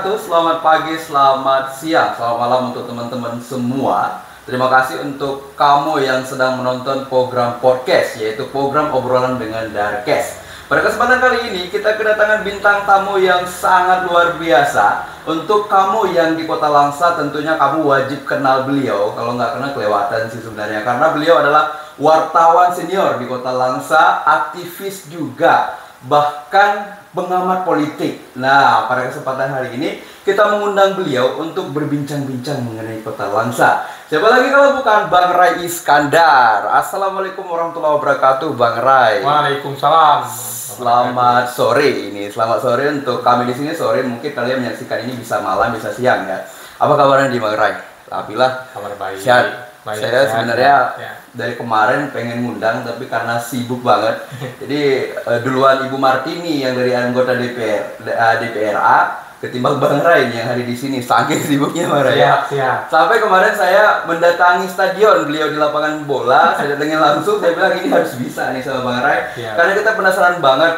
wabarakatuh. Selamat pagi, selamat siang, selamat malam untuk teman-teman semua. Terima kasih untuk kamu yang sedang menonton program podcast, yaitu program obrolan dengan Darkes. Pada kesempatan kali ini kita kedatangan bintang tamu yang sangat luar biasa. Untuk kamu yang di Kota Langsa, tentunya kamu wajib kenal beliau. Kalau nggak kenal kelewatan sih sebenarnya, karena beliau adalah wartawan senior di Kota Langsa, aktivis juga, bahkan pengamat politik. Nah, pada kesempatan hari ini kita mengundang beliau untuk berbincang-bincang mengenai Kota Langsa. Siapa lagi kalau bukan Bang Ray Iskandar. Assalamualaikum warahmatullahi wabarakatuh, Bang Ray. Waalaikumsalam. Selamat sore ini. Selamat sore untuk kami di sini. Sore mungkin kalian menyaksikan ini bisa malam, bisa siang ya. Apa kabarnya di Bang Ray? Alhamdulillah. Kabar baik. Sehat. Baik, Saya sehat, sebenarnya ya. dari kemarin pengen ngundang, tapi karena sibuk banget. Jadi duluan Ibu Martini yang dari anggota DPRA ketimbang Bang Ray yang hari di sini. Saking sibuknya Bang Ray. Siap. Sampai kemarin saya mendatangi stadion beliau di lapangan bola. Saya datangin langsung. Saya bilang ini harus bisa nih sama Bang Ray. Siap. Karena kita penasaran banget,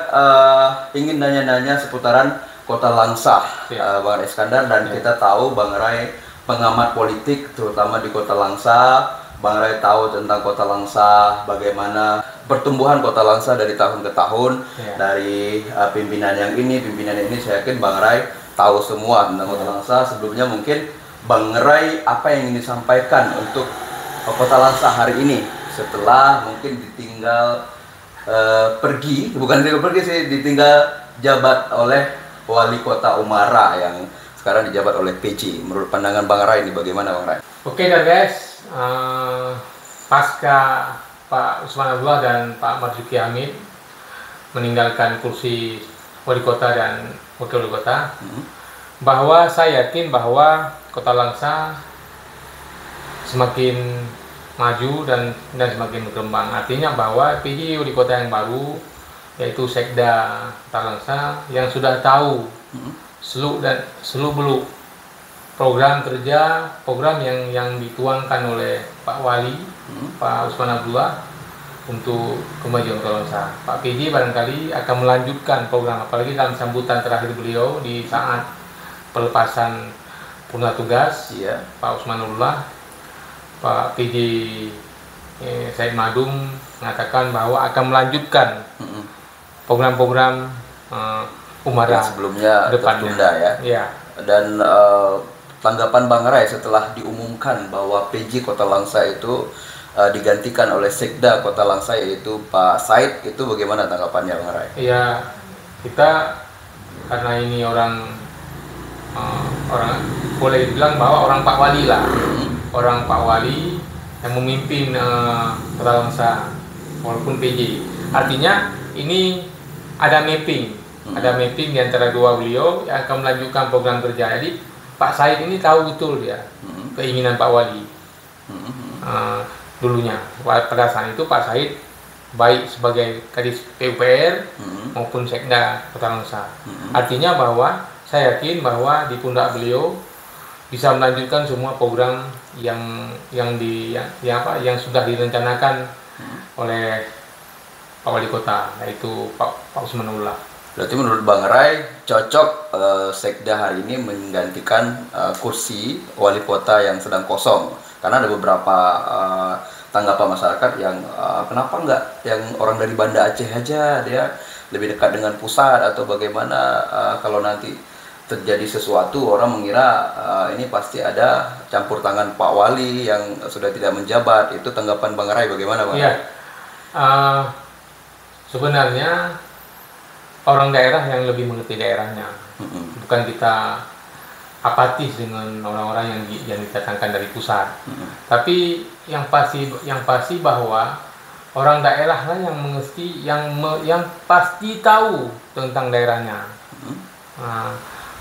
ingin nanya-nanya seputaran Kota Langsa, Bang Iskandar, dan kita tahu Bang Ray pengamat politik terutama di Kota Langsa. Bang Ray tahu tentang Kota Langsa, bagaimana pertumbuhan Kota Langsa dari tahun ke tahun, dari pimpinan yang ini, pimpinan ini. Saya yakin Bang Ray tahu semua tentang Kota Langsa. Sebelumnya mungkin Bang Ray apa yang ingin disampaikan untuk Kota Langsa hari ini setelah mungkin ditinggal ditinggal jabat oleh Wali Kota Umara yang sekarang dijabat oleh PJ. Menurut pandangan Bang Ray ini bagaimana Bang Ray? Oke guys, pasca Pak Usman Abdullah dan Pak Marzuki Hamid meninggalkan kursi wali kota dan wakil wali kota, bahwa saya yakin bahwa Kota Langsa semakin maju dan semakin berkembang. Artinya bahwa PJ wali kota yang baru, yaitu Sekda Kota Langsa, yang sudah tahu seluk beluk program kerja, program yang dituangkan oleh Pak Wali, Pak Usman Abdullah untuk kemajuan Kota Langsa. Pak PJ barangkali akan melanjutkan program, apalagi dalam sambutan terakhir beliau di saat pelepasan purna tugas Pak Usman Abdullah. Pak PJ Said Madung mengatakan bahwa akan melanjutkan program-program Umara sebelumnya tertunda ya. Dan tanggapan Bang Ray setelah diumumkan bahwa PJ Kota Langsa itu digantikan oleh Sekda Kota Langsa yaitu Pak Said, itu bagaimana tanggapannya Bang Ray? Iya, kita karena ini orang boleh bilang bahwa orang Pak Wali lah, orang Pak Wali yang memimpin Kota Langsa walaupun PJ. Artinya ini ada mapping. Ada mapping di antara dua beliau yang akan melanjutkan program kerja. Jadi Pak Said ini tahu betul dia keinginan Pak Wali dulunya. Pada saat itu Pak Said baik sebagai Kadis PUPR maupun Sekda Kota Langsa. Artinya bahwa saya yakin bahwa di pundak beliau bisa melanjutkan semua program yang sudah direncanakan oleh Pak Wali Kota, yaitu Pak Usman Abdullah. Berarti menurut Bang Ray cocok Sekda hari ini menggantikan kursi wali kota yang sedang kosong, karena ada beberapa tanggapan masyarakat yang kenapa nggak yang orang dari Banda Aceh aja, dia lebih dekat dengan pusat, atau bagaimana kalau nanti terjadi sesuatu orang mengira ini pasti ada campur tangan Pak Wali yang sudah tidak menjabat. Itu tanggapan Bang Ray bagaimana Bang? Iya, sebenarnya orang daerah yang lebih mengerti daerahnya, bukan kita apatis dengan orang-orang yang didatangkan dari pusat. Tapi yang pasti bahwa orang daerah lah yang mengerti, yang pasti tahu tentang daerahnya.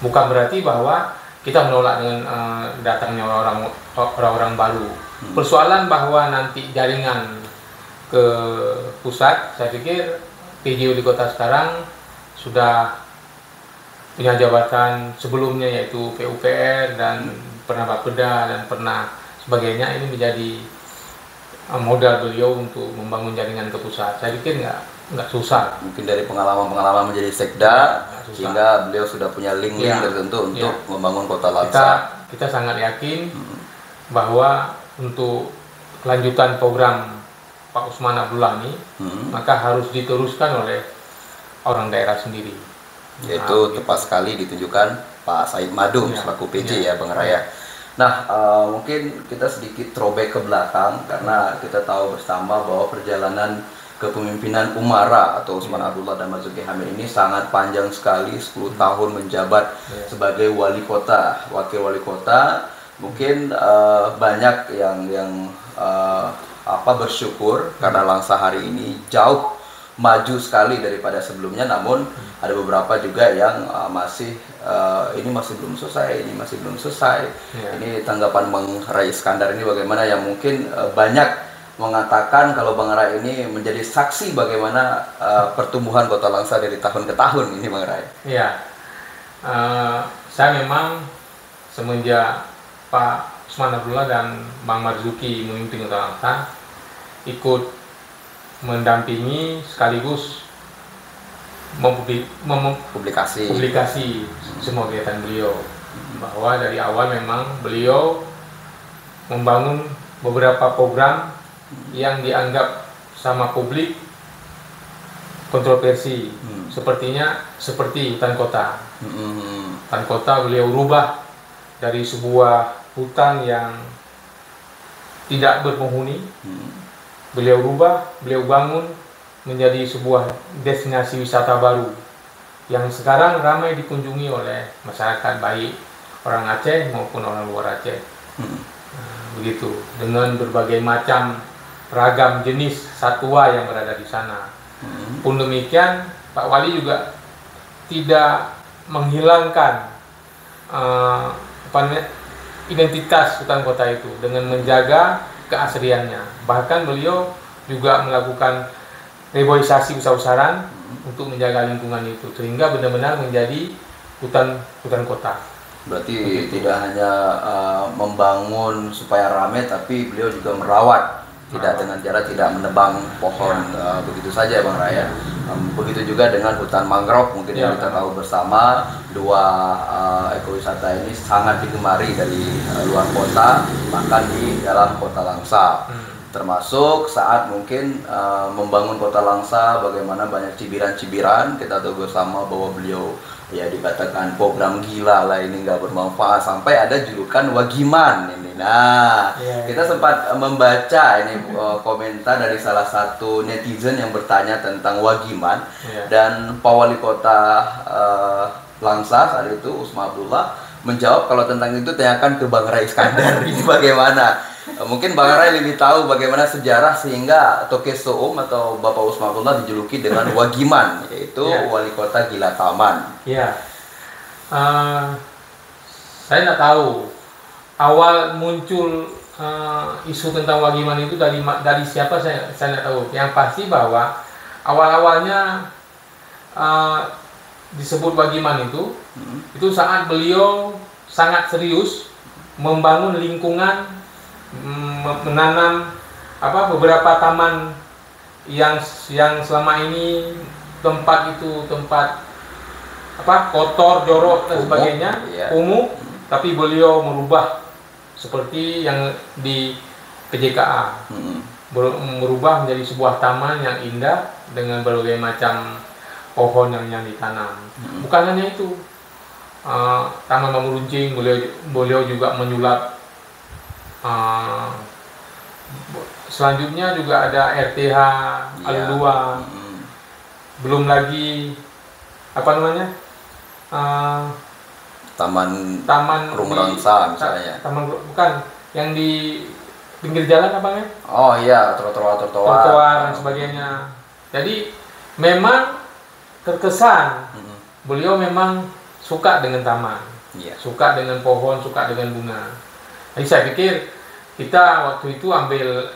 Bukan berarti bahwa kita menolak dengan datangnya orang-orang baru. Persoalan bahwa nanti jaringan ke pusat, saya pikir PJ Wali Kota sekarang sudah punya jabatan sebelumnya, yaitu PUPR dan pernah Bapeda dan pernah sebagainya. Ini menjadi modal beliau untuk membangun jaringan ke pusat. Saya pikir nggak susah. Mungkin dari pengalaman-pengalaman menjadi sekda, sehingga beliau sudah punya link-link tertentu untuk membangun Kota Langsa. Kita sangat yakin bahwa untuk kelanjutan program Pak Usman Abdullah ini, maka harus diteruskan oleh orang daerah sendiri. Yaitu tepat sekali ditunjukkan Pak Said Madu selaku PJ ya Bang Raya. Nah, mungkin kita sedikit throwback ke belakang karena kita tahu bersama bahwa perjalanan kepemimpinan Umara atau Usman Abdullah dan Marzuki Hamid ini sangat panjang sekali, 10 tahun menjabat sebagai wali kota, wakil wali kota. Mungkin banyak yang bersyukur karena Langsa hari ini jauh maju sekali daripada sebelumnya, namun ada beberapa juga yang ini masih belum selesai, Ini tanggapan Bang Rai Iskandar ini bagaimana, yang mungkin banyak mengatakan kalau Bang Rai ini menjadi saksi bagaimana pertumbuhan Kota Langsa dari tahun ke tahun ini, Bang Rai. Iya, saya memang semenjak Pak Usman Abdullah dan Bang Marzuki memimpin Kota Langsa, ikut mendampingi sekaligus publikasi semua kegiatan beliau. Bahwa dari awal memang beliau membangun beberapa program yang dianggap sama publik kontroversi, seperti hutan kota. Hutan kota beliau rubah dari sebuah hutan yang tidak berpenghuni, beliau bangun menjadi sebuah destinasi wisata baru yang sekarang ramai dikunjungi oleh masyarakat, baik orang Aceh maupun orang luar Aceh. Begitu, dengan berbagai macam ragam jenis satwa yang berada di sana. Pun demikian, Pak Wali juga tidak menghilangkan identitas hutan kota itu dengan menjaga keasriannya. Bahkan beliau juga melakukan reboisasi besar-besaran untuk menjaga lingkungan itu sehingga benar-benar menjadi hutan kota. Berarti tidak hanya membangun supaya ramai, tapi beliau juga merawat, tidak dengan cara tidak menebang pohon begitu saja, Bang Raya. Begitu juga dengan hutan mangrove, mungkin yang kita tahu bersama, dua ekowisata ini sangat digemari dari luar kota, bahkan di dalam Kota Langsa. Termasuk saat mungkin membangun Kota Langsa, bagaimana banyak cibiran-cibiran, kita tahu bersama bahwa beliau ya dikatakan program gila lah ini, nggak bermanfaat, sampai ada julukan Wagiman ini. Nah, kita sempat membaca ini komentar dari salah satu netizen yang bertanya tentang Wagiman, dan Pak Wali Kota Langsa saat itu Usman Abdullah menjawab kalau tentang itu tanyakan ke Bang Rai Iskandar. Ini bagaimana? Mungkin Bang Rai lebih tahu bagaimana sejarah sehingga Tokesoum atau Bapak Usman Abdullah dijuluki dengan Wagiman, yaitu wali kota gila taman. Saya tidak tahu awal muncul isu tentang Wagiman itu dari siapa, saya tidak tahu. Yang pasti bahwa awal-awalnya disebut Wagiman itu saat beliau sangat serius membangun lingkungan, menanam beberapa taman yang selama ini tempat kotor, jorok dan sebagainya, kumuh, tapi beliau merubah seperti yang di PJKA, merubah menjadi sebuah taman yang indah dengan berbagai macam pohon yang ditanam. Bukan hanya itu, taman bambu runcing, beliau juga menyulap. Selanjutnya juga ada RTH Aludua, belum lagi taman Rumrangsa misalnya. Bukan yang di pinggir jalan Oh iya, trotoar dan sebagainya. Jadi memang terkesan beliau memang suka dengan taman, suka dengan pohon, suka dengan bunga. Jadi saya pikir kita waktu itu ambil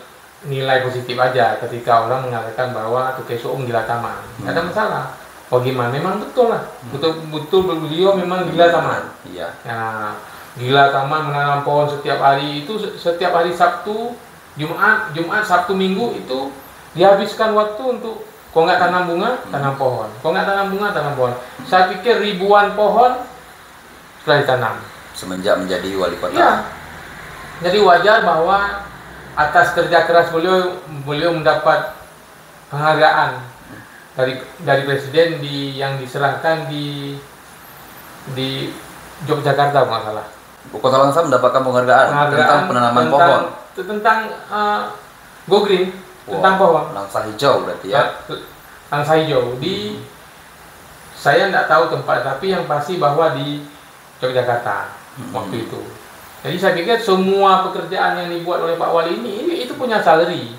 nilai positif aja ketika orang mengatakan bahwa Tokesoum gila taman. Tidak ada masalah. Bagaimana? Memang betul lah. Betul beliau memang gila taman. Gila taman, menanam pohon setiap hari. Itu setiap hari Sabtu Jumat, Sabtu, Minggu itu dihabiskan waktu untuk kalau nggak tanam bunga, tanam pohon. Kalau nggak tanam bunga, tanam pohon. Saya pikir ribuan pohon setelah ditanam. Semenjak menjadi wali kota. Ya. Jadi wajar bahwa atas kerja keras beliau mendapat penghargaan dari presiden yang diserahkan di Yogyakarta, nggak salah. Kota Langsa mendapatkan penghargaan tentang penanaman pohon. Tentang Go Green, tentang pohon. Langsa hijau berarti ya. Langsa hijau saya tidak tahu tempat, tapi yang pasti bahwa di Yogyakarta waktu itu. Jadi saya pikir semua pekerjaan yang dibuat oleh Pak Wali ini itu punya salary.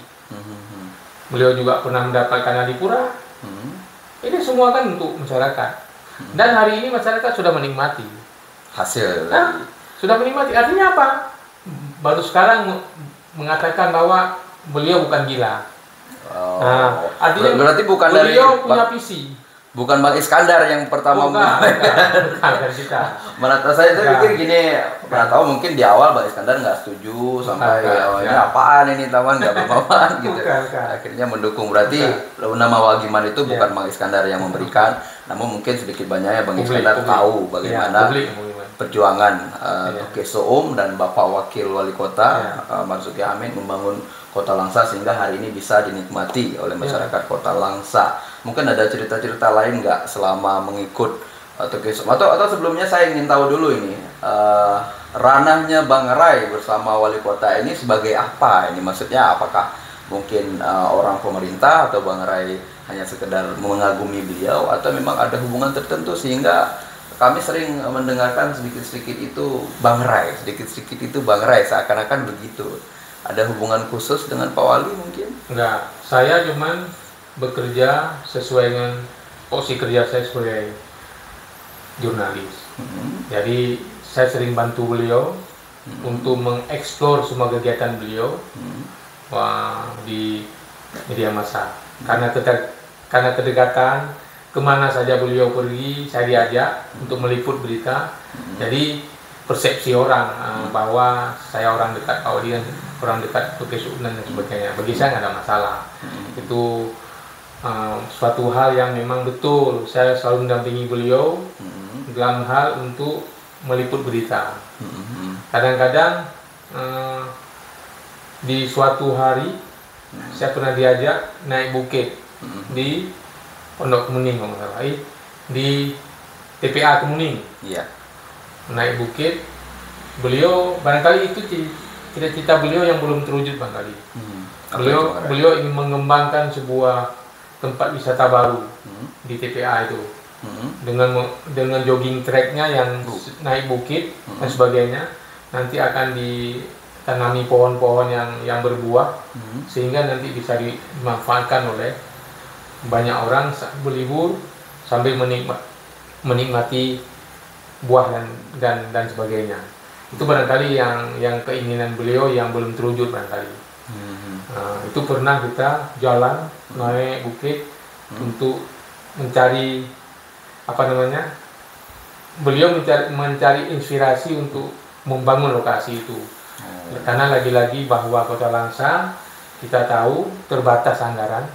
Beliau juga pernah mendapatkan Adipura. Ini semua kan untuk masyarakat. Dan hari ini masyarakat sudah menikmati hasil. Sudah menikmati. Artinya apa? Baru sekarang mengatakan bahwa beliau bukan gila. Artinya berarti bukan beliau punya visi. Bukan Bang Iskandar yang pertama bukan kita. Saya pikir gini, pernah tahu mungkin di awal Bang Iskandar nggak setuju sampai ini apaan ini taman nggak bermanfaat gitu. Akhirnya mendukung. Berarti nama Wagiman itu bukan Bang Iskandar yang memberikan, namun mungkin sedikit banyaknya Bang Iskandar tahu bagaimana perjuangan Tuke Soum dan Bapak Wakil Wali Kota Marzuki Hamid membangun Kota Langsa sehingga hari ini bisa dinikmati oleh masyarakat Kota Langsa. Mungkin ada cerita-cerita lain nggak selama mengikut Tuke Soum? Atau sebelumnya saya ingin tahu dulu ini ranahnya Bang Rai bersama Wali Kota ini sebagai apa? Ini maksudnya apakah mungkin orang pemerintah atau Bang Rai hanya sekedar mengagumi beliau atau memang ada hubungan tertentu sehingga kami sering mendengarkan sedikit-sedikit itu Bang Rai, sedikit-sedikit itu Bang Rai, seakan-akan begitu. Ada hubungan khusus dengan Pak Wali mungkin? Enggak, saya cuman bekerja sesuai dengan posisi kerja saya sebagai jurnalis. Jadi saya sering bantu beliau untuk mengeksplor semua kegiatan beliau di media massa. Karena kedekatan, kemana saja beliau pergi, saya diajak untuk meliput berita. Jadi persepsi orang bahwa saya orang dekat Pak Wali, orang dekat Tuke Soum dan sebagainya. Bagi saya nggak ada masalah. Itu suatu hal yang memang betul. Saya selalu mendampingi beliau dalam hal untuk meliput berita. Kadang-kadang di suatu hari saya pernah diajak naik bukit di Pondok Kemuning, di TPA Kemuning. Naik bukit, beliau barangkali itu cita-cita beliau yang belum terwujud barangkali. Beliau ingin mengembangkan sebuah tempat wisata baru di TPA itu dengan jogging tracknya yang naik bukit dan sebagainya. Nanti akan ditanami pohon-pohon yang berbuah sehingga nanti bisa dimanfaatkan oleh banyak orang berlibur sambil menikmati buah dan sebagainya. Itu barangkali yang keinginan beliau yang belum terwujud barangkali. Itu pernah kita jalan naik bukit untuk mencari beliau mencari inspirasi untuk membangun lokasi itu. Karena lagi-lagi bahwa Kota Langsa kita tahu terbatas anggaran.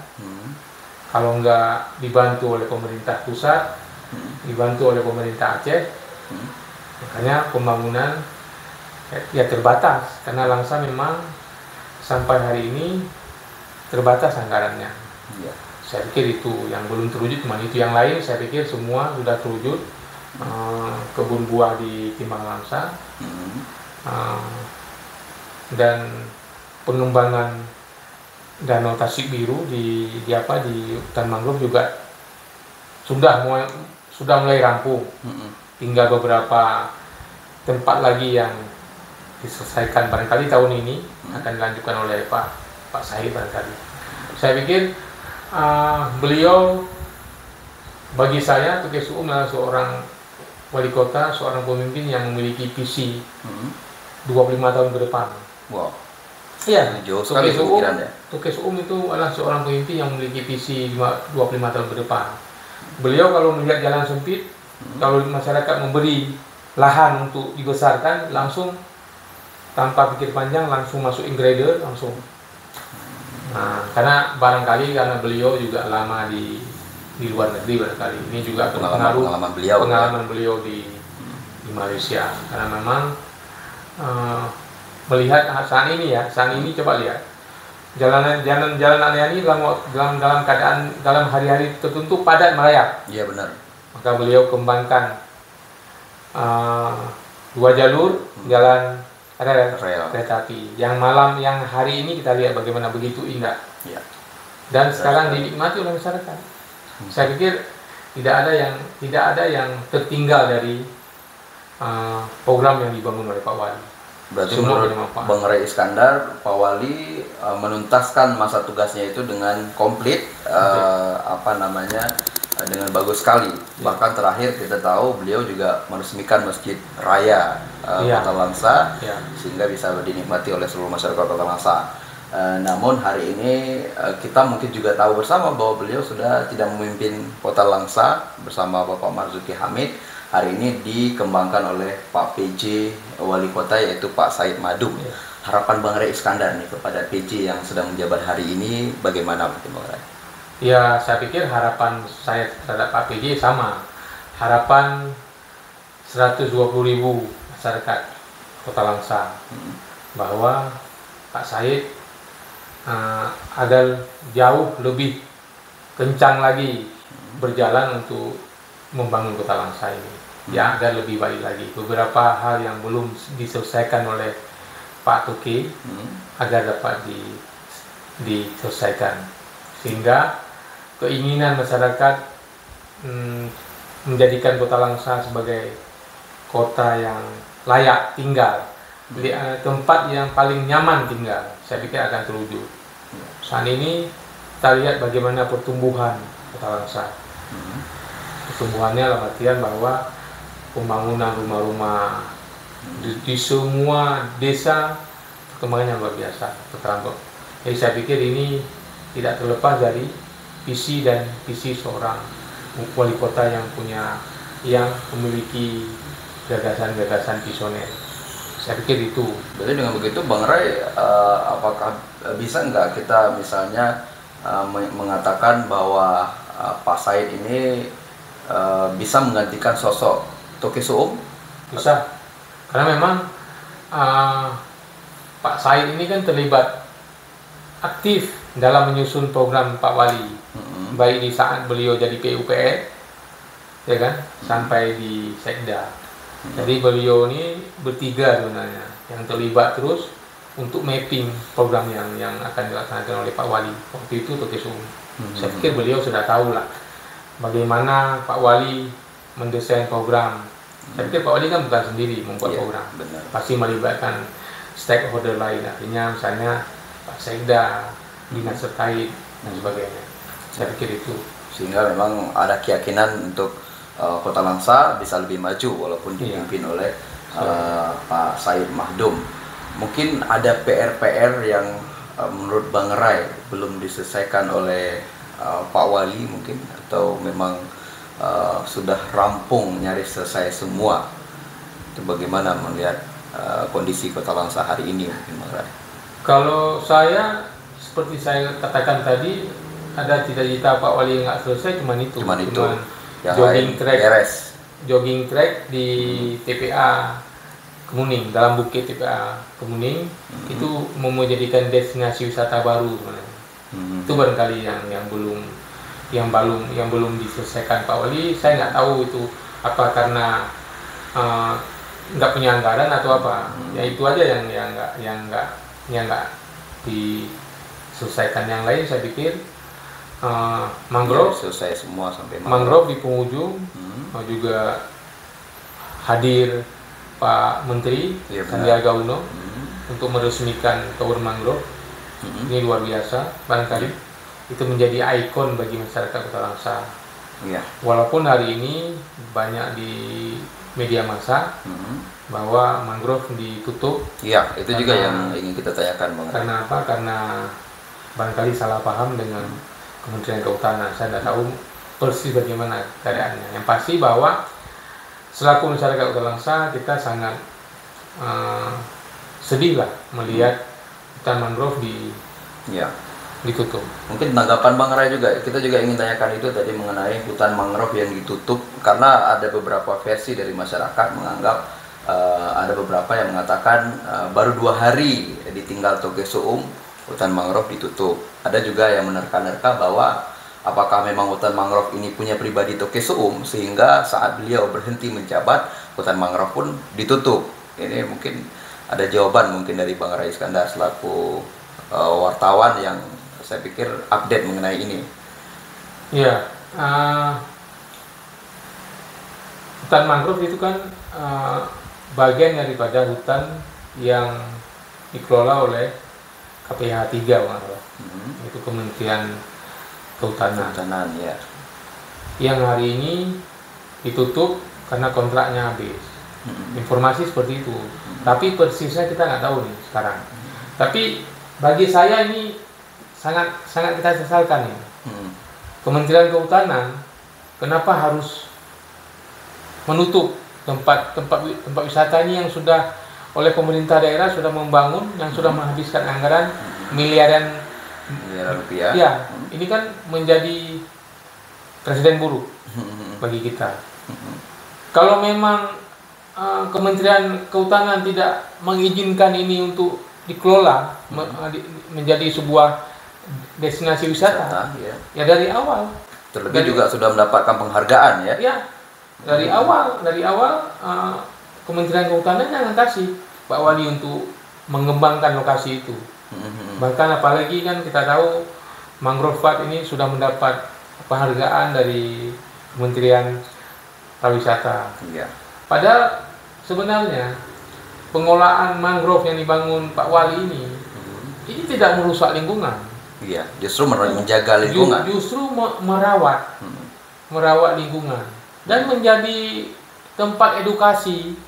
Kalau nggak dibantu oleh pemerintah pusat, dibantu oleh pemerintah Aceh, makanya pembangunan ya terbatas karena Langsa memang sampai hari ini terbatas anggarannya. Saya pikir itu yang belum terwujud, cuma itu. Yang lain saya pikir semua sudah terwujud. Kebun buah di Timbang Langsa dan pengembangan Danau Tasik Biru di hutan mangrove juga sudah mulai rampung. Tinggal beberapa tempat lagi yang diselesaikan, barangkali tahun ini akan dilanjutkan oleh Pak Sahid barangkali. Saya pikir beliau, bagi saya Tuke Soum adalah seorang wali kota, seorang pemimpin yang memiliki visi 25 tahun ke depan. Iya, Tuke Soum itu adalah seorang pemimpin yang memiliki visi 25 tahun ke depan. Beliau kalau melihat jalan sempit, kalau masyarakat memberi lahan untuk dibesarkan, langsung tanpa pikir panjang langsung masukin grader langsung. Nah, karena barangkali karena beliau juga lama di luar negeri barangkali ini juga pengalaman beliau di Malaysia, karena memang melihat saat ini coba lihat jalan Aliani dalam keadaan dalam hari-hari tertentu padat merayap. Iya benar. Maka beliau kembangkan 2 jalur jalan kereta api. Yang hari ini kita lihat bagaimana begitu indah. Ya. Dan sekarang dinikmati oleh masyarakat. Saya pikir tidak ada yang tertinggal dari program yang dibangun oleh Pak Wali. Berarti menurut Bang Ray Iskandar, Pak Wali menuntaskan masa tugasnya itu dengan komplit, dengan bagus sekali. Bahkan terakhir kita tahu beliau juga meresmikan Masjid Raya Kota Langsa, sehingga bisa dinikmati oleh seluruh masyarakat Kota Langsa. Namun hari ini kita mungkin juga tahu bersama bahwa beliau sudah tidak memimpin Kota Langsa bersama Bapak Marzuki Hamid. Hari ini dikembangkan oleh Pak PJ Wali Kota, yaitu Pak Said Madum. Harapan Bang Ray Iskandar nih kepada PJ yang sedang menjabat hari ini bagaimana mungkin Bang Ray? Ya, saya pikir harapan saya terhadap Pak PJ sama. Harapan 120.000 masyarakat Kota Langsa bahwa Pak Said agar jauh lebih kencang lagi berjalan untuk membangun Kota Langsa ini, ya, agar lebih baik lagi. Beberapa hal yang belum diselesaikan oleh Pak Toke agar dapat diselesaikan, sehingga keinginan masyarakat menjadikan Kota Langsa sebagai kota yang layak tinggal, tempat yang paling nyaman tinggal, saya pikir akan terwujud. Saat ini kita lihat bagaimana pertumbuhan Kota Langsa. Pertumbuhannya dalam artian bahwa pembangunan rumah-rumah di semua desa perkembangannya luar biasa, tertambah. Jadi saya pikir ini tidak terlepas dari visi seorang wali kota yang memiliki gagasan-gagasan visioner. Saya pikir itu. Jadi dengan begitu Bang Ray, apakah bisa nggak kita misalnya mengatakan bahwa Pak Said ini bisa menggantikan sosok Toke Suum? Bisa, karena memang Pak Said ini kan terlibat aktif dalam menyusun program Pak Wali, baik di saat beliau jadi PUPR, ya kan, sampai di Sekda. Jadi beliau ini bertiga sebenarnya yang terlibat terus untuk mapping program yang akan dilaksanakan oleh Pak Wali. Waktu itu Toke Suum. Saya pikir beliau sudah tahu lah bagaimana Pak Wali mendesain program. Saya pikir Pak Wali kan bukan sendiri membuat program, pasti melibatkan stakeholder lain, artinya misalnya Pak Sekda, dinas terkait dan sebagainya. Saya pikir itu. Sehingga memang ada keyakinan untuk Kota Langsa bisa lebih maju walaupun dipimpin oleh Pak Said Madum. Mungkin ada PR-PR yang menurut Bang Ray belum diselesaikan oleh Pak Wali mungkin, atau memang sudah rampung nyaris selesai semua. Itu bagaimana melihat kondisi Kota Langsa hari ini mungkin Bang Ray? Kalau saya seperti saya katakan tadi, ada cita-cita Pak Wali yang nggak selesai cuman itu jogging track di TPA Kemuning, dalam bukit TPA Kemuning, itu mau menjadikan destinasi wisata baru sebenarnya. Itu barangkali yang belum diselesaikan Pak Wali. Saya nggak tahu itu apa karena nggak punya anggaran atau apa. Ya itu aja yang nggak diselesaikan. Yang lain saya pikir mangrove selesai semua sampai mangrove di penghujung. Juga hadir Pak Menteri Sandiaga Uno untuk meresmikan tower mangrove. Ini luar biasa, barangkali itu menjadi ikon bagi masyarakat Kota Langsa. Walaupun hari ini banyak di media massa bahwa mangrove ditutup. Iya, itu juga yang ingin kita tanyakan, Bang. Karena apa? Karena barangkali salah paham dengan Kementerian Kehutanan. Saya tidak tahu persis bagaimana keadaannya. Yang pasti bahwa selaku masyarakat Kota Langsa kita sangat sedih lah melihat hutan mangrove Ya. ditutup. Mungkin tanggapan Bang Ray juga, kita juga ingin tanyakan itu tadi mengenai hutan mangrove yang ditutup, karena ada beberapa versi dari masyarakat menganggap ada beberapa yang mengatakan baru 2 hari ditinggal Togeh Suum hutan mangrove ditutup. Ada juga yang menerka-nerka bahwa apakah memang hutan mangrove ini punya pribadi Togeh Suum sehingga saat beliau berhenti menjabat hutan mangrove pun ditutup. Ini mungkin ada jawaban mungkin dari Bang Ray Iskandar selaku wartawan yang saya pikir update mengenai ini. Iya, hutan mangrove itu kan bagian daripada hutan yang dikelola oleh KPH 3 itu Kementerian Kehutanan. Ya. Yang hari ini ditutup karena kontraknya habis. Informasi seperti itu. Tapi persisnya kita nggak tahu nih sekarang. Tapi bagi saya ini sangat kita sesalkan ini. Kementerian Kehutanan kenapa harus menutup tempat wisata ini yang sudah oleh pemerintah daerah sudah membangun, yang sudah menghabiskan anggaran miliaran rupiah. Ya, ini kan menjadi presiden buruk bagi kita. Kalau memang Kementerian Kehutanan tidak mengizinkan ini untuk dikelola menjadi sebuah destinasi wisata, ya dari awal. Terlebih juga sudah mendapatkan penghargaan ya. Ya, dari awal Kementerian Kehutanan yang kasih Pak Wali untuk mengembangkan lokasi itu. Bahkan apalagi kan kita tahu mangrove park ini sudah mendapat penghargaan dari Kementerian Pariwisata. Ya. Padahal sebenarnya pengolahan mangrove yang dibangun Pak Wali ini tidak merusak lingkungan. Iya, justru menjaga lingkungan. Justru merawat lingkungan dan menjadi tempat edukasi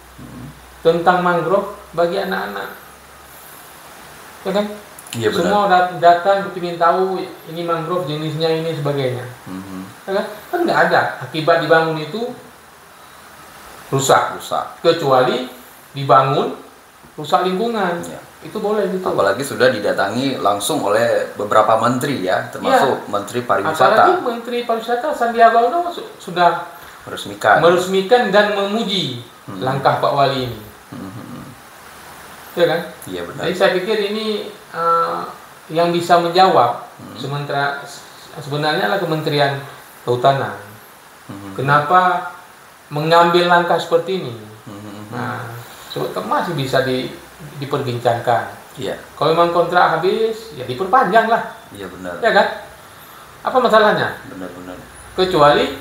tentang mangrove bagi anak-anak. Ya kan? Iya, benar. Semua datang ingin tahu ini mangrove jenisnya ini sebagainya. Ya kan? Kan nggak ada akibat dibangun itu rusak. Kecuali dibangun rusak lingkungan. Ya. Itu boleh gitu. Apalagi sudah didatangi langsung oleh beberapa menteri ya, termasuk Menteri Pariwisata. Apalagi Menteri Pariwisata Sandiaga Uno sudah meresmikan dan memuji langkah Pak Wali ini. Ya kan? Iya benar. Jadi saya pikir ini yang bisa menjawab sebenarnya adalah Kementerian Kehutanan. Kenapa mengambil langkah seperti ini? Nah, masih bisa diperbincangkan. Iya. Kalau memang kontrak habis, ya diperpanjang lah. Iya benar. Ya kan? Apa masalahnya? Benar. Kecuali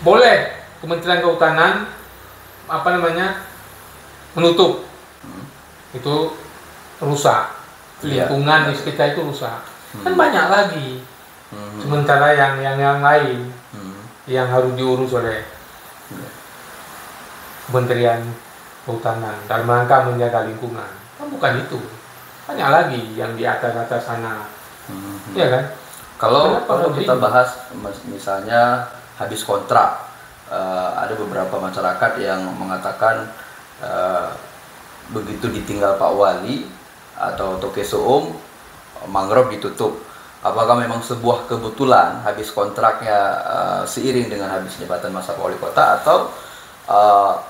boleh Kementerian Kehutanan menutup itu rusak lingkungan di sekitar itu rusak. Kan banyak lagi. Sementara yang lain yang harus diurus oleh Kementerian Kehutanan dalam rangka menjaga lingkungan. Kan bukan itu. Banyak lagi yang di atas sana. Ya kan? Kalau kita bahas misalnya habis kontrak, ada beberapa masyarakat yang mengatakan begitu ditinggal Pak Wali atau Togeh Suum, mangrove ditutup. Apakah memang sebuah kebetulan habis kontraknya seiring dengan habis jabatan masa Pak Wali Kota, atau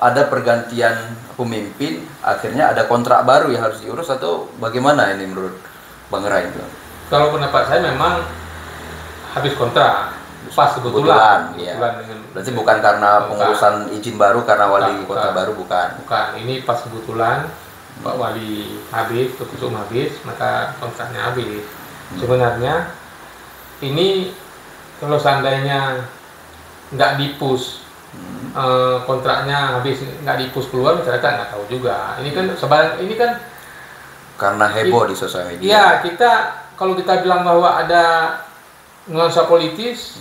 ada pergantian pemimpin, akhirnya ada kontrak baru yang harus diurus, atau bagaimana ini menurut Bang Ray? Kalau pendapat saya memang habis kontrak, pas kebetulan ya. Berarti bukan karena pengurusan izin baru karena wali kota baru, bukan. Ini pas kebetulan Pak Wali habis, Togeh Suum habis, maka kontraknya habis. Sebenarnya ini kalau seandainya nggak dipus kontraknya habis, nggak dipus keluar, masyarakat nggak tahu juga. Ini kan ini kan karena heboh di sosial media. Iya, kalau kita bilang bahwa ada nuansa politis,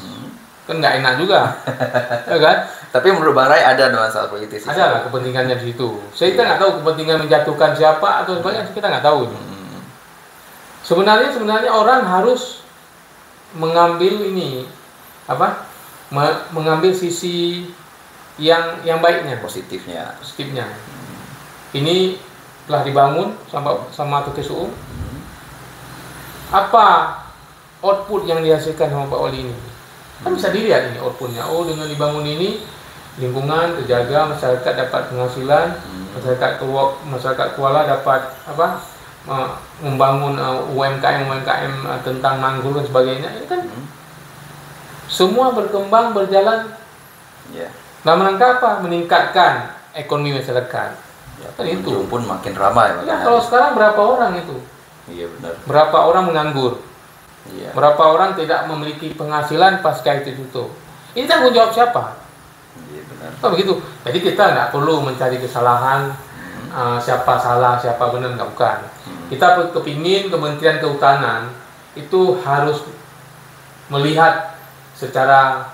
kan nggak enak juga, ya kan? Tapi menurut Bang Ray ada nuansa politis. Ada lah kepentingannya di situ. Kita nggak tahu kepentingan menjatuhkan siapa atau sebagainya, kita nggak tahu. Sebenarnya orang harus mengambil mengambil sisi yang baiknya, positifnya. ini telah dibangun sama Toke Suung. Apa output yang dihasilkan sama Pak Wali ini? Kan bisa dilihat ini outputnya. Oh, dengan dibangun ini lingkungan terjaga, masyarakat dapat penghasilan, masyarakat Kuala dapat apa? Membangun UMKM tentang mangrove dan sebagainya. Ini kan semua berkembang berjalan. Dalam rangka apa? Meningkatkan ekonomi masyarakat. Kan itu pun makin ramai. Ya, kalau sekarang berapa orang itu? Iya benar. Berapa orang menganggur? Iya. Berapa orang tidak memiliki penghasilan pasca itu tutup? Ini tanggung jawab siapa? Iya benar. Oh, begitu. Jadi kita nggak perlu mencari kesalahan siapa salah, siapa benar, nggak, bukan. Kita kepingin Kementerian Kehutanan itu harus melihat secara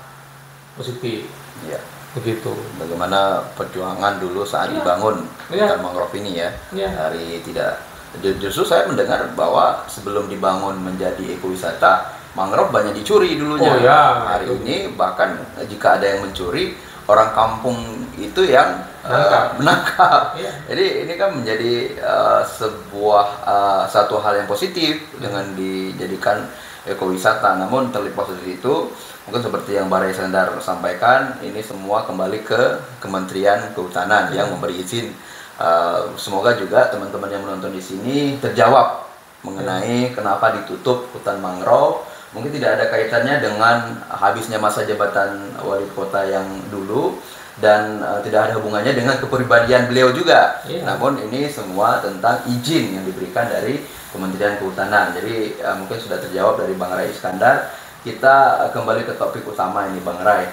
positif. Iya. Begitu. Bagaimana perjuangan dulu saat dibangun hutan mangrove ini ya. Dari tidak, justru saya mendengar bahwa sebelum dibangun menjadi ekowisata, mangrove banyak dicuri dulunya. Hari ini bahkan jika ada yang mencuri, orang kampung itu yang menangkap. Jadi ini kan menjadi sebuah satu hal yang positif dengan dijadikan ekowisata. Namun terlepas dari itu, mungkin seperti yang Barai Iskandar sampaikan, ini semua kembali ke Kementerian Kehutanan yang memberi izin. Semoga juga teman-teman yang menonton di sini terjawab mengenai kenapa ditutup hutan mangrove. Mungkin tidak ada kaitannya dengan habisnya masa jabatan wali kota yang dulu, dan tidak ada hubungannya dengan kepribadian beliau juga. Namun ini semua tentang izin yang diberikan dari Kementerian Kehutanan. Jadi mungkin sudah terjawab dari Bang Rai Iskandar. Kita kembali ke topik utama ini, Bang Rai.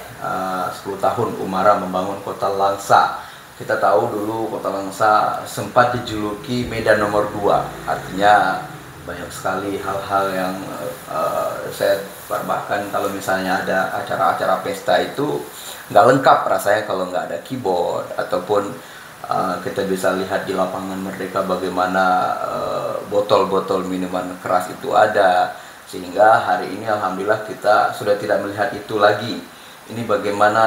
10 tahun Umara membangun Kota Langsa. Kita tahu dulu Kota Langsa sempat dijuluki Medan nomor 2. Artinya banyak sekali hal-hal yang saya bahkan kalau misalnya ada acara-acara pesta itu nggak lengkap rasanya kalau nggak ada keyboard, ataupun kita bisa lihat di lapangan Merdeka bagaimana botol-botol minuman keras itu ada. Sehingga hari ini alhamdulillah kita sudah tidak melihat itu lagi. Ini bagaimana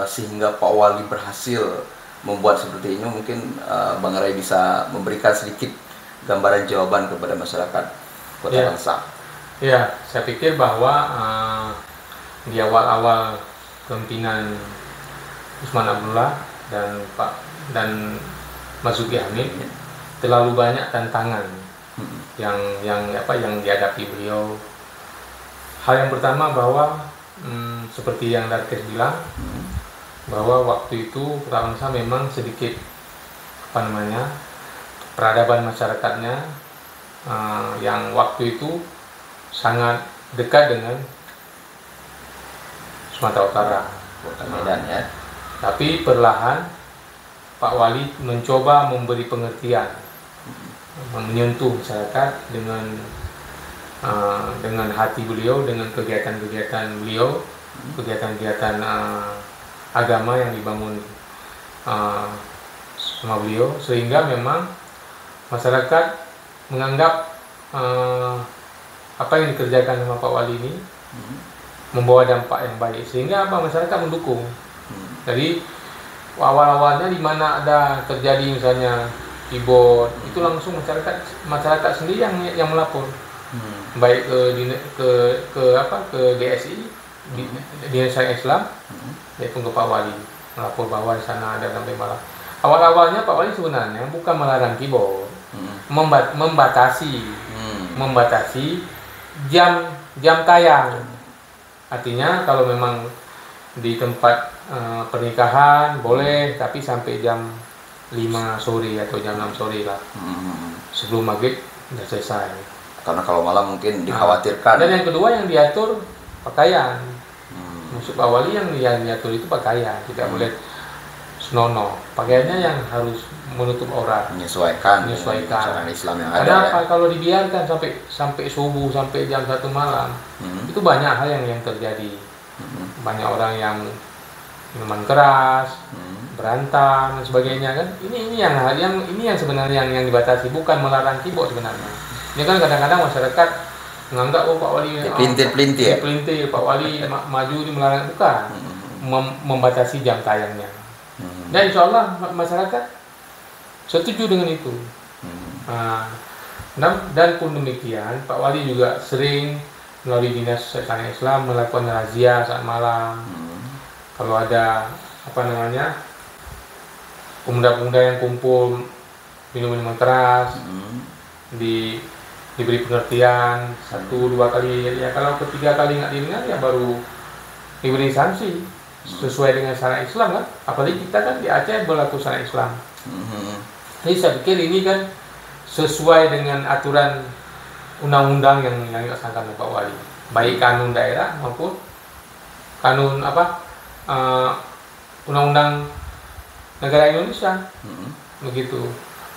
sehingga Pak Wali berhasil membuat seperti ini. Mungkin Bang Rai bisa memberikan sedikit gambaran jawaban kepada masyarakat Kota Langsa. Ya, saya pikir bahwa di awal-awal kepemimpinan Usman Abdullah dan Mas Zulkifli Hamid terlalu banyak tantangan yang dihadapi beliau. Hal yang pertama bahwa seperti yang Darkes bilang, bahwa waktu itu Kota Langsa memang sedikit peradaban masyarakatnya yang waktu itu sangat dekat dengan Sumatera Utara, Kota Medan ya. Tapi perlahan Pak Wali mencoba memberi pengertian, menyentuh masyarakat dengan hati beliau, dengan kegiatan-kegiatan beliau, kegiatan-kegiatan agama yang dibangun sama beliau, sehingga memang masyarakat menganggap apa yang dikerjakan sama Pak Wali ini membawa dampak yang baik, sehingga masyarakat mendukung. Jadi awal-awalnya di mana ada terjadi misalnya keyboard, itu langsung masyarakat sendiri yang melapor, baik ke DSI, Dinas Islam, yaitu ke Pak Wali, melapor bahwa di sana ada sampai malam. Awal-awalnya Pak Wali sebenarnya bukan melarang keyboard, membatasi jam tayang. Artinya kalau memang di tempat pernikahan boleh, tapi sampai jam 5 sore atau jam 6 sore lah. Sebelum maghrib sudah selesai. Karena kalau malam mungkin dikhawatirkan. Dan yang kedua yang diatur pakaian. Maksud Pak Wali yang diatur itu pakaian, tidak boleh senonoh. Pakaiannya yang harus menutup aurat. Menyesuaikan Islam yang ada. Kenapa? Kalau dibiarkan sampai subuh, sampai jam 1 malam, itu banyak hal yang terjadi. Banyak orang yang minuman keras, berantem dan sebagainya kan. Ini yang sebenarnya yang dibatasi, bukan melarang keyboard sebenarnya. Ini kan kadang-kadang masyarakat menganggap Pak Wali pelintir, Pak Wali maju di melarang, bukan. Membatasi jam tayangnya. Dan insya Allah masyarakat setuju dengan itu. Dan pun demikian, Pak Wali juga sering melalui Dinas Syariah Islam melakukan razia saat malam. Kalau ada pemuda-pemuda yang kumpul minum-minuman keras, diberi pengertian 1-2 kali. Ya kalau ketiga kali nggak diingat ya baru diberi sanksi sesuai dengan syariat Islam kan. Apalagi kita kan di Aceh berlaku syariat Islam. Jadi saya pikir ini kan sesuai dengan aturan undang-undang yang dilaksanakan oleh Pak Wali, baik kanun daerah maupun kanun undang-undang negara Indonesia. Begitu.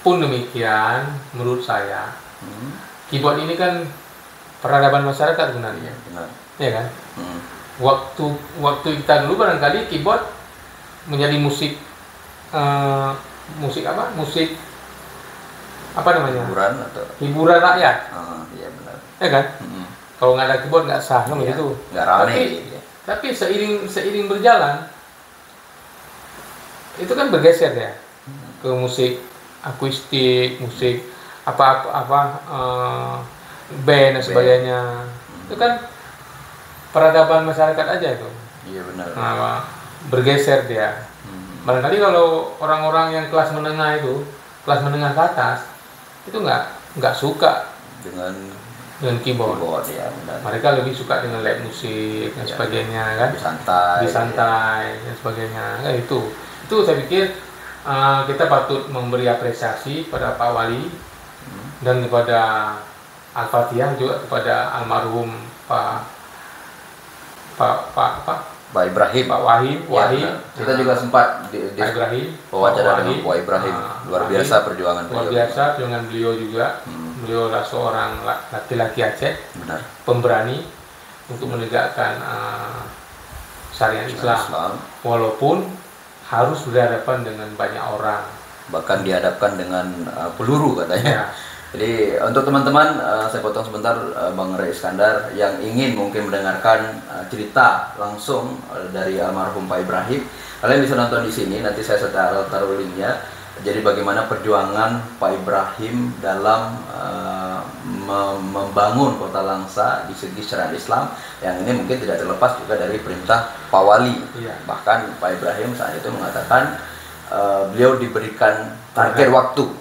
Pun demikian, menurut saya keyboard ini kan peradaban masyarakat sebenarnya. Ya kan? Waktu kita dulu barangkali keyboard menjadi musik hiburan rakyat. Iya benar. Ya kan? Kalau nggak ada keyboard nggak sah kan begitu. Nggak rame. Tapi seiring berjalan itu kan bergeser ya ke musik akustik, musik band dan sebagainya. Itu kan peradaban masyarakat aja itu. Iya benar. Bergeser dia. Barangkali kalau orang-orang yang kelas menengah ke atas itu nggak suka dengan keyboard ya, benar. Mereka lebih suka dengan live musik dan sebagainya kan, santai dan sebagainya. Nah, itu saya pikir kita patut memberi apresiasi pada Pak Wali dan kepada Al-Fatihah juga kepada almarhum Pak Ibrahim. Pak Wahim. Ya, kita juga sempat wawancara dengan Pak Ibrahim. Luar biasa perjuangan beliau. Luar biasa perjuangan beliau juga. Beliau adalah seorang laki-laki Aceh, pemberani untuk menegakkan syariat Islam. Walaupun harus berhadapan dengan banyak orang. Bahkan dihadapkan dengan peluru katanya. Jadi untuk teman-teman, saya potong sebentar, Bang Ray Iskandar yang ingin mungkin mendengarkan cerita langsung dari almarhum Pak Ibrahim, kalian bisa nonton di sini. Nanti saya taruh linknya. Jadi bagaimana perjuangan Pak Ibrahim dalam membangun Kota Langsa di segi syariat Islam, yang ini mungkin tidak terlepas juga dari perintah Pak Wali. Bahkan Pak Ibrahim saat itu mengatakan beliau diberikan target waktu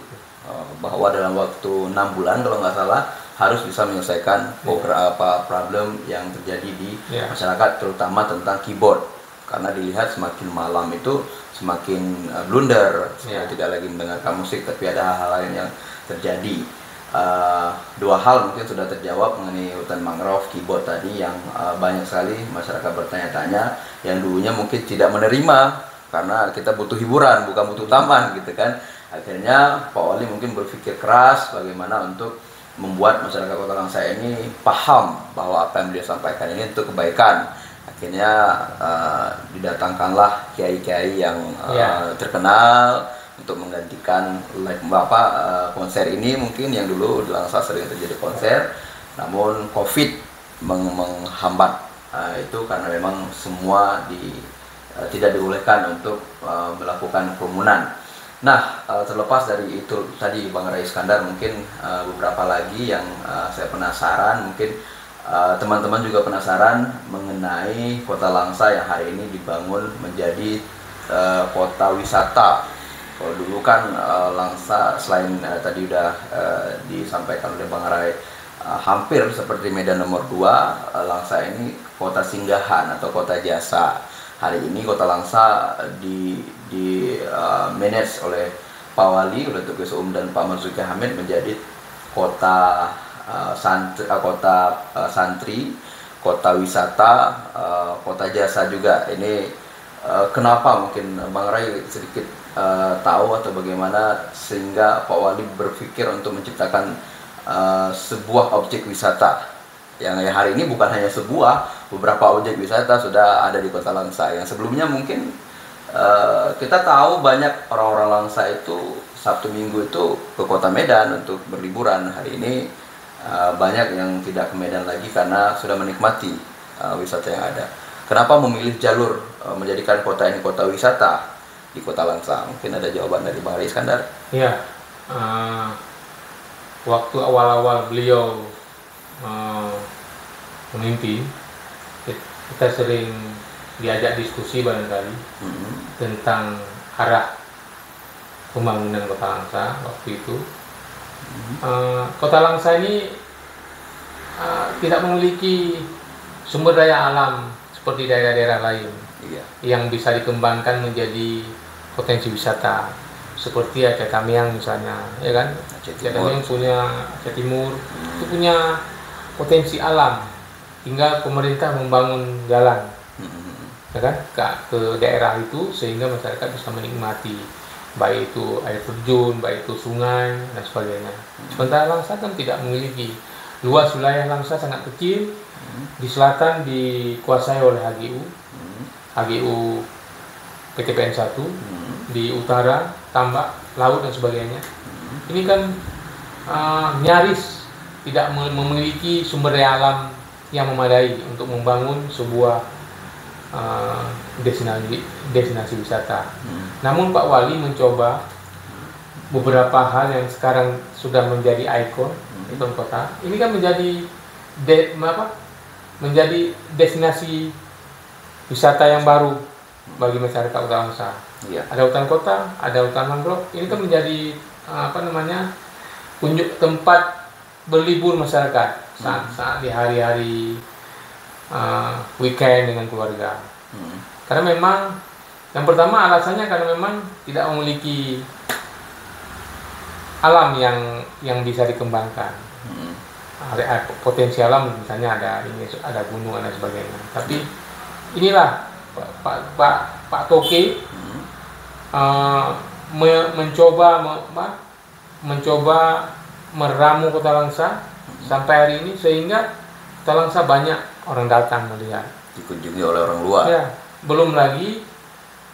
bahwa dalam waktu 6 bulan kalau nggak salah harus bisa menyelesaikan beberapa problem yang terjadi di masyarakat, terutama tentang keyboard, karena dilihat semakin malam itu semakin blunder, tidak lagi mendengarkan musik, tapi ada hal-hal lain yang terjadi. 2 hal mungkin sudah terjawab mengenai hutan mangrove, keyboard tadi yang banyak sekali masyarakat bertanya-tanya, yang dulunya mungkin tidak menerima karena kita butuh hiburan bukan butuh taman gitu kan. Akhirnya Pak Wali mungkin berpikir keras bagaimana untuk membuat masyarakat Kota Langsa ini paham bahwa apa yang beliau sampaikan ini untuk kebaikan. Akhirnya didatangkanlah kiai-kiai yang terkenal untuk menggantikan konser ini. Mungkin yang dulu di Langsa sering terjadi konser, namun COVID menghambat itu karena memang semua tidak dibolehkan untuk melakukan kerumunan. Nah, terlepas dari itu tadi Bang Ray Iskandar, mungkin beberapa lagi yang saya penasaran, mungkin teman-teman juga penasaran mengenai Kota Langsa yang hari ini dibangun menjadi kota wisata. Kalau dulu kan Langsa selain tadi udah disampaikan oleh Bang Ray, hampir seperti Medan nomor 2, Langsa ini kota singgahan atau kota jasa. Hari ini Kota Langsa manage oleh Pak Wali, oleh Tugas Umum dan Pak Marzuki Hamid menjadi kota santri, kota wisata, kota jasa juga. Ini kenapa mungkin Bang Ray sedikit tahu atau bagaimana sehingga Pak Wali berpikir untuk menciptakan sebuah objek wisata yang hari ini bukan hanya beberapa objek wisata sudah ada di Kota Langsa. Yang sebelumnya mungkin kita tahu banyak orang-orang Langsa itu Sabtu Minggu itu ke Kota Medan untuk berliburan. Hari ini banyak yang tidak ke Medan lagi karena sudah menikmati wisata yang ada. Kenapa memilih jalur menjadikan kota ini kota wisata? di Kota Langsa? Mungkin ada jawaban dari Bang Ray Iskandar. Iya, waktu awal-awal beliau memimpin, kita sering diajak diskusi barangkali tentang arah pembangunan Kota Langsa waktu itu. Kota Langsa ini tidak memiliki sumber daya alam seperti daerah-daerah lain yang bisa dikembangkan menjadi potensi wisata seperti Aceh Tamiang misalnya, ya kan? Aceh Tamiang punya Aceh Timur itu punya potensi alam, tinggal pemerintah membangun jalan, ya kan, ke daerah itu sehingga masyarakat bisa menikmati baik itu air terjun, baik itu sungai dan sebagainya. Sementara Langsa kan tidak memiliki, luas wilayah Langsa sangat kecil. Di selatan dikuasai oleh HGU PTPN 1, di utara tambak, laut dan sebagainya. Ini kan nyaris tidak memiliki sumber daya alam yang memadai untuk membangun sebuah destinasi wisata. Namun Pak Wali mencoba beberapa hal yang sekarang sudah menjadi ikon kota. Ini kan menjadi destinasi wisata yang baru bagi masyarakat Kota Langsa. Ada hutan kota, ada hutan mangrove. Ini kan menjadi tempat berlibur masyarakat saat di hari-hari weekend dengan keluarga. Karena memang yang pertama alasannya karena memang tidak memiliki alam yang bisa dikembangkan. Potensi alam misalnya ada gunung dan sebagainya. Tapi inilah Pak Toke mencoba meramu Kota Langsa sampai hari ini sehingga Kota Langsa banyak orang datang melihat, dikunjungi oleh orang luar. Ya, belum lagi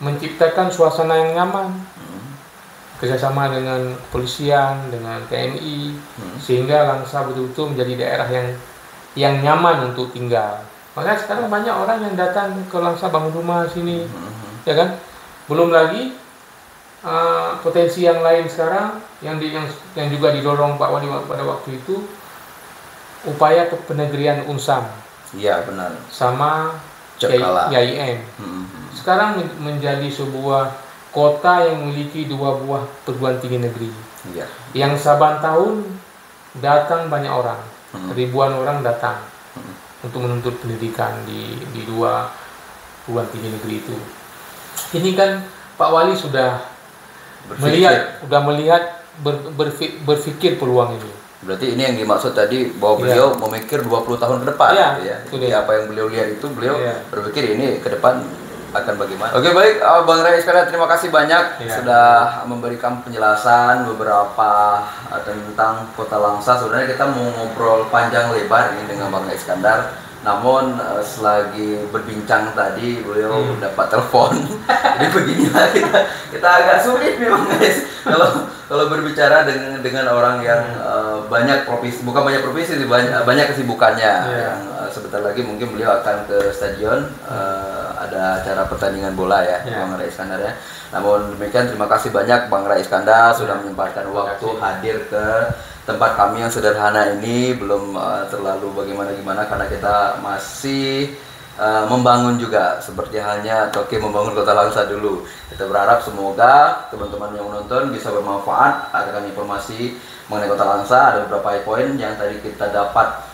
menciptakan suasana yang nyaman, kerjasama dengan kepolisian, dengan TNI, sehingga Langsa betul-betul menjadi daerah yang nyaman untuk tinggal. Makanya sekarang banyak orang yang datang ke Langsa bangun rumah sini, ya kan? Belum lagi potensi yang lain sekarang yang juga didorong Pak Wali pada waktu itu, upaya penegrian Unsam. Iya benar. Sama YIM. Sekarang menjadi sebuah kota yang memiliki 2 buah perguruan tinggi negeri. Yang saban tahun datang banyak orang, ribuan orang datang untuk menuntut pendidikan di 2 perguruan tinggi negeri itu. Ini kan Pak Wali sudah melihat berpikir peluang ini. Berarti ini yang dimaksud tadi bahwa beliau memikir 20 tahun ke depan, gitu ya. Jadi apa yang beliau lihat itu beliau berpikir ini ke depan akan bagaimana. Oke, baik, Bang Ray Iskandar, terima kasih banyak sudah memberikan penjelasan beberapa tentang Kota Langsa. Sebenarnya kita mau ngobrol panjang lebar ini dengan Bang Ray Iskandar. Namun selagi berbincang tadi beliau dapat telepon. Jadi beginilah kita agak sulit memang guys kalau berbicara dengan orang yang banyak profesi, bukan banyak profesi sih, banyak kesibukannya. Yang sebentar lagi mungkin beliau akan ke stadion, ada acara pertandingan bola ya, Bang Ray Iskandar ya. Namun demikian, terima kasih banyak Bang Ray Iskandar sudah menyempatkan waktu hadir ke tempat kami yang sederhana ini. Belum terlalu bagaimana-gimana karena kita masih membangun juga, seperti halnya Toke membangun Kota Langsa dulu. Kita berharap semoga teman-teman yang menonton bisa bermanfaat akan informasi mengenai Kota Langsa. Ada beberapa poin yang tadi kita dapat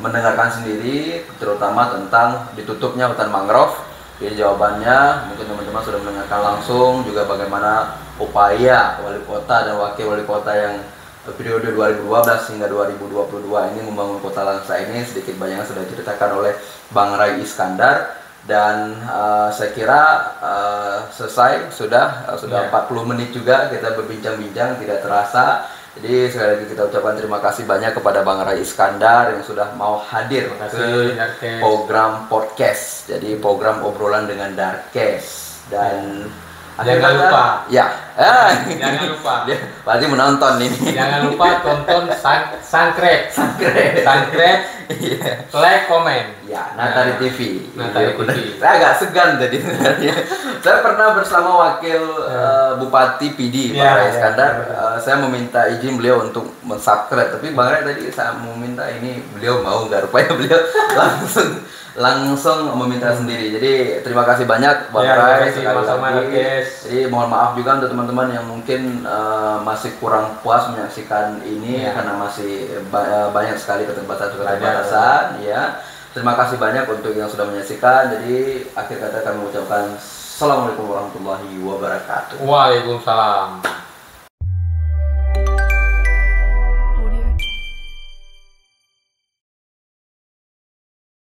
mendengarkan sendiri, terutama tentang ditutupnya hutan mangrove. Jadi jawabannya mungkin teman-teman sudah mendengarkan langsung, juga bagaimana upaya wali kota dan wakil wali kota yang periode 2012 hingga 2022 ini membangun Kota Langsa ini sedikit banyak sudah diceritakan oleh Bang Ray Iskandar. Dan saya kira selesai sudah 40 menit juga kita berbincang-bincang, tidak terasa. Jadi sekali lagi kita ucapkan terima kasih banyak kepada Bang Ray Iskandar yang sudah mau hadir ke program podcast. Jadi program obrolan dengan Darkes. Dan jangan lupa. Jangan lupa. Dia pasti menonton ini. Jangan lupa tonton Sangkret Iya. like, komen. Ya, Natari TV. Natari Iya, benar. TV. Saya agak segan tadi sebenarnya. Saya pernah bersama wakil Bupati PD Pak Ray Iskandar. Saya meminta izin beliau untuk mensubscribe, tapi Bang Ray tadi saya meminta ini, beliau mau nggak, rupanya beliau langsung meminta sendiri. Jadi terima kasih banyak Bang Ray sekali lagi. Jadi mohon maaf juga untuk teman-teman yang mungkin masih kurang puas menyaksikan ini karena masih banyak sekali keterbatasan ya. Terima kasih banyak untuk yang sudah menyaksikan. Jadi akhir kata kami mengucapkan Assalamualaikum warahmatullahi wabarakatuh. Waalaikumsalam.